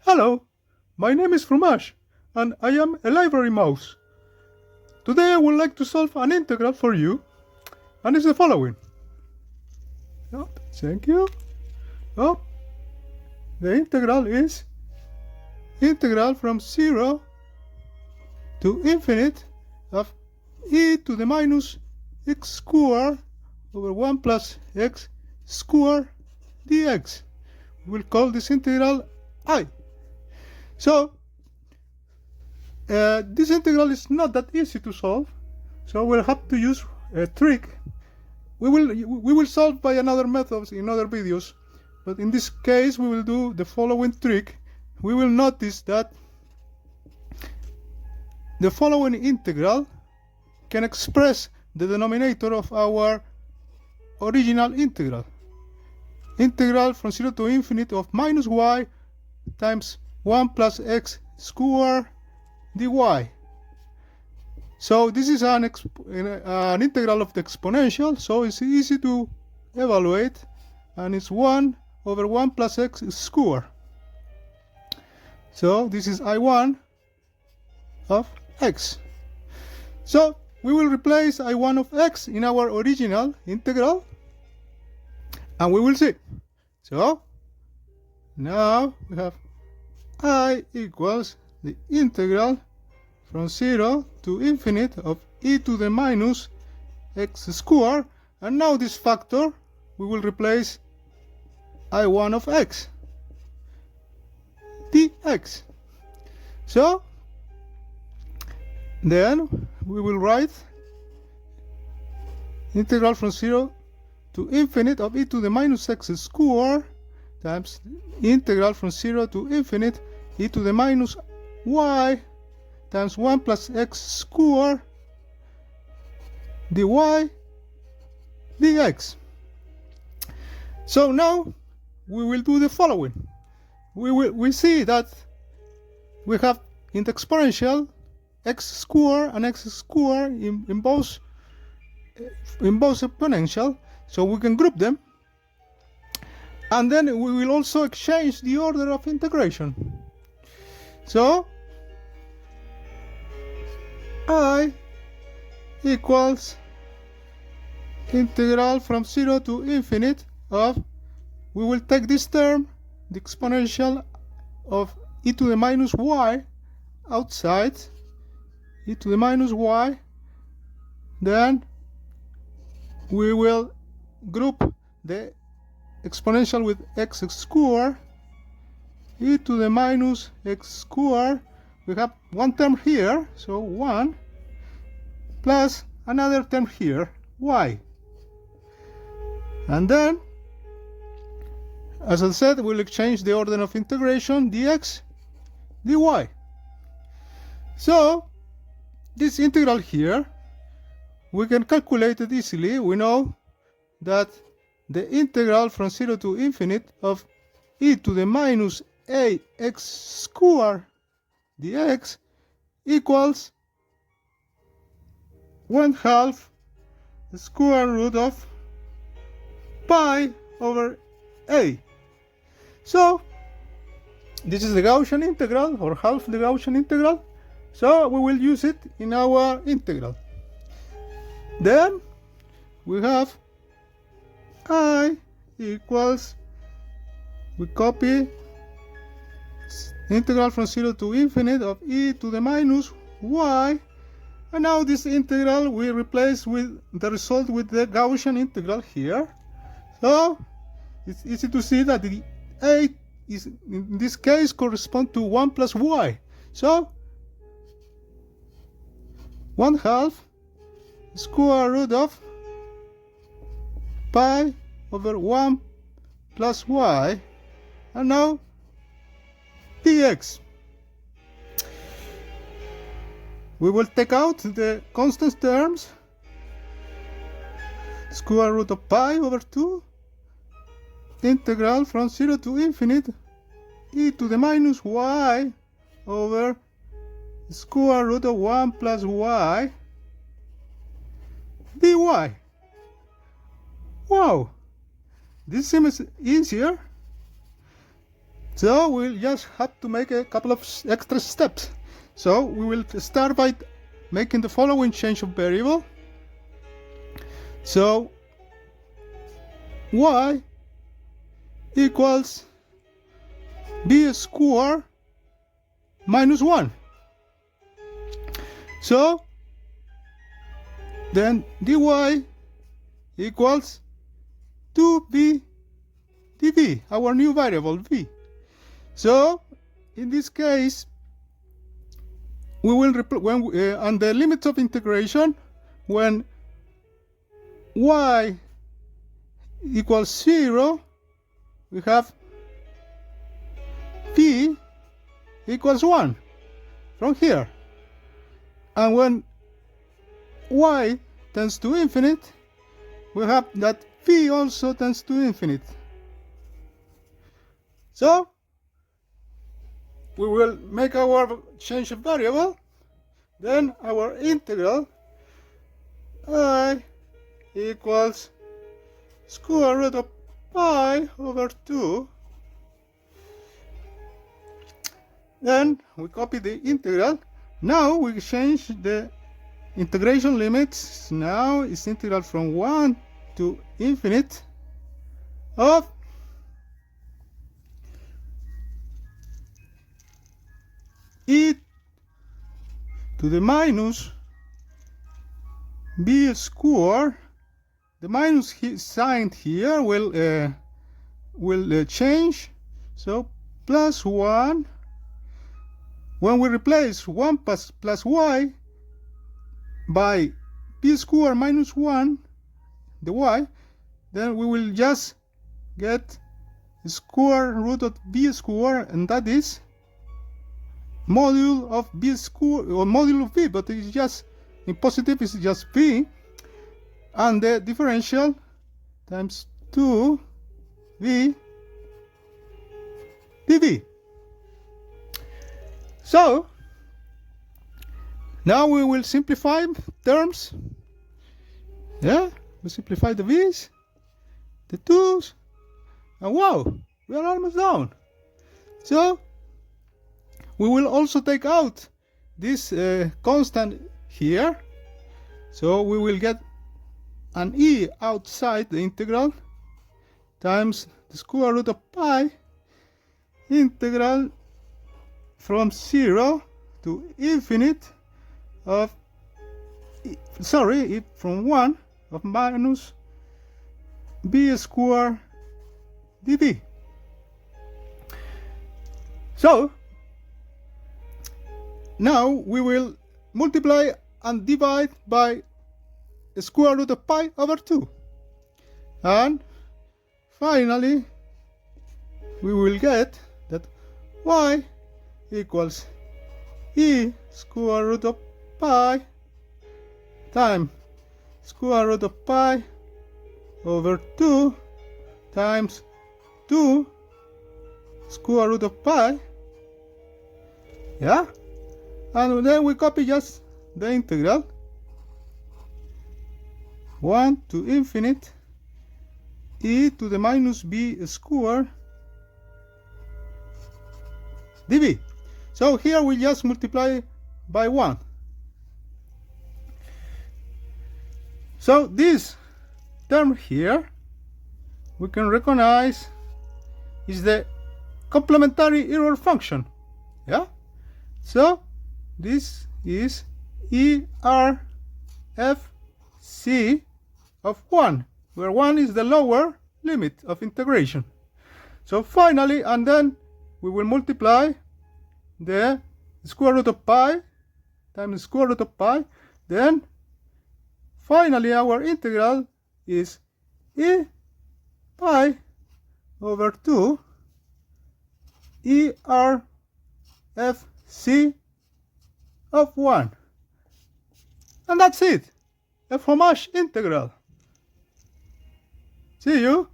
Hello, my name is Fromage, and I am a library mouse. Today I would like to solve an integral for you, and it's the following. Thank you. The integral is integral from 0 to infinite of e to the minus x squared over 1 plus x squared dx. We'll call this integral I. So, this integral is not that easy to solve, so we'll have to use a trick. We will solve by another methods in other videos, but in this case we will do the following trick. We will notice that the following integral can express the denominator of our original integral. Integral from 0 to infinite of minus y times 1 plus x squared dy. So this is an integral of the exponential, so it's easy to evaluate, and it's 1 over 1 plus x squared. So this is I1 of x. So we will replace I1 of x in our original integral, and we will see. So now we have I equals the integral from 0 to infinite of e to the minus x squared, and now this factor we will replace I1 of x dx. So then we will write integral from 0 to infinite of e to the minus x squared times integral from 0 to infinite e to the minus y times 1 plus x squared dy dx. So now we will do the following. We see that we have in the exponential x squared and x squared in both exponential, so we can group them, and then we will also exchange the order of integration. So I equals integral from 0 to infinite of, we will take this term, the exponential of e to the minus y outside, e to the minus y, then we will group the exponential with x squared, e to the minus x squared. We have one term here, so 1, plus another term here, y. And then, as I said, we'll exchange the order of integration, dx, dy. So, this integral here, we can calculate it easily. We know that the integral from 0 to infinite of e to the minus ax squared dx equals 1/2 the square root of pi over a. So this is the Gaussian integral, or half the Gaussian integral, so we will use it in our integral. Then we have I equals, we copy integral from 0 to infinite of e to the minus y, and now this integral we replace with the result with the Gaussian integral here. So it's easy to see that the a is in this case correspond to 1 plus y. So 1/2 square root of pi over 1 plus y, and now dx. We will take out the constant terms, square root of pi over 2, integral from 0 to infinite e to the minus y over square root of 1 plus y dy. Wow, this seems easier. So we'll just have to make a couple of extra steps. So we will start by making the following change of variable. So y equals b squared minus 1. So then dy equals 2b dv, our new variable v. So in this case, we will on the limits of integration, when y equals 0, we have v equals 1 from here. And when y tends to infinite, we have that v also tends to infinite. So we will make our change of variable, then our integral I equals square root of pi over 2. Then we copy the integral. Now we change the integration limits. Now it's integral from 1 to infinite of e to the minus b squared. The minus sign here will change. So plus 1. When we replace 1 plus y by b squared minus 1, the y, then we will just get the square root of b squared, and that is module of b squared, or module of v, but it's just, in positive it's just v, and the differential times 2v dv. So now we will simplify terms. Yeah, we simplify the v's, the 2's, and wow, we are almost done. So we will also take out this constant here. So we will get an e outside the integral times the square root of pi integral from 0 to infinite of, from 1 of minus b squared dv. So now we will multiply and divide by the square root of pi over 2. And finally, we will get that y equals e square root of pi times square root of pi over 2 times 2 square root of pi. Yeah? And then we copy just the integral 1 to infinite e to the minus b squared dv. So here we just multiply by 1. So this term here we can recognize is the complementary error function. Yeah? So this is ERFC of 1, where 1 is the lower limit of integration. So finally, and then we will multiply the square root of pi times the square root of pi. Then finally our integral is e pi over 2 ERFC of 1. And that's it, a Fromage integral. See you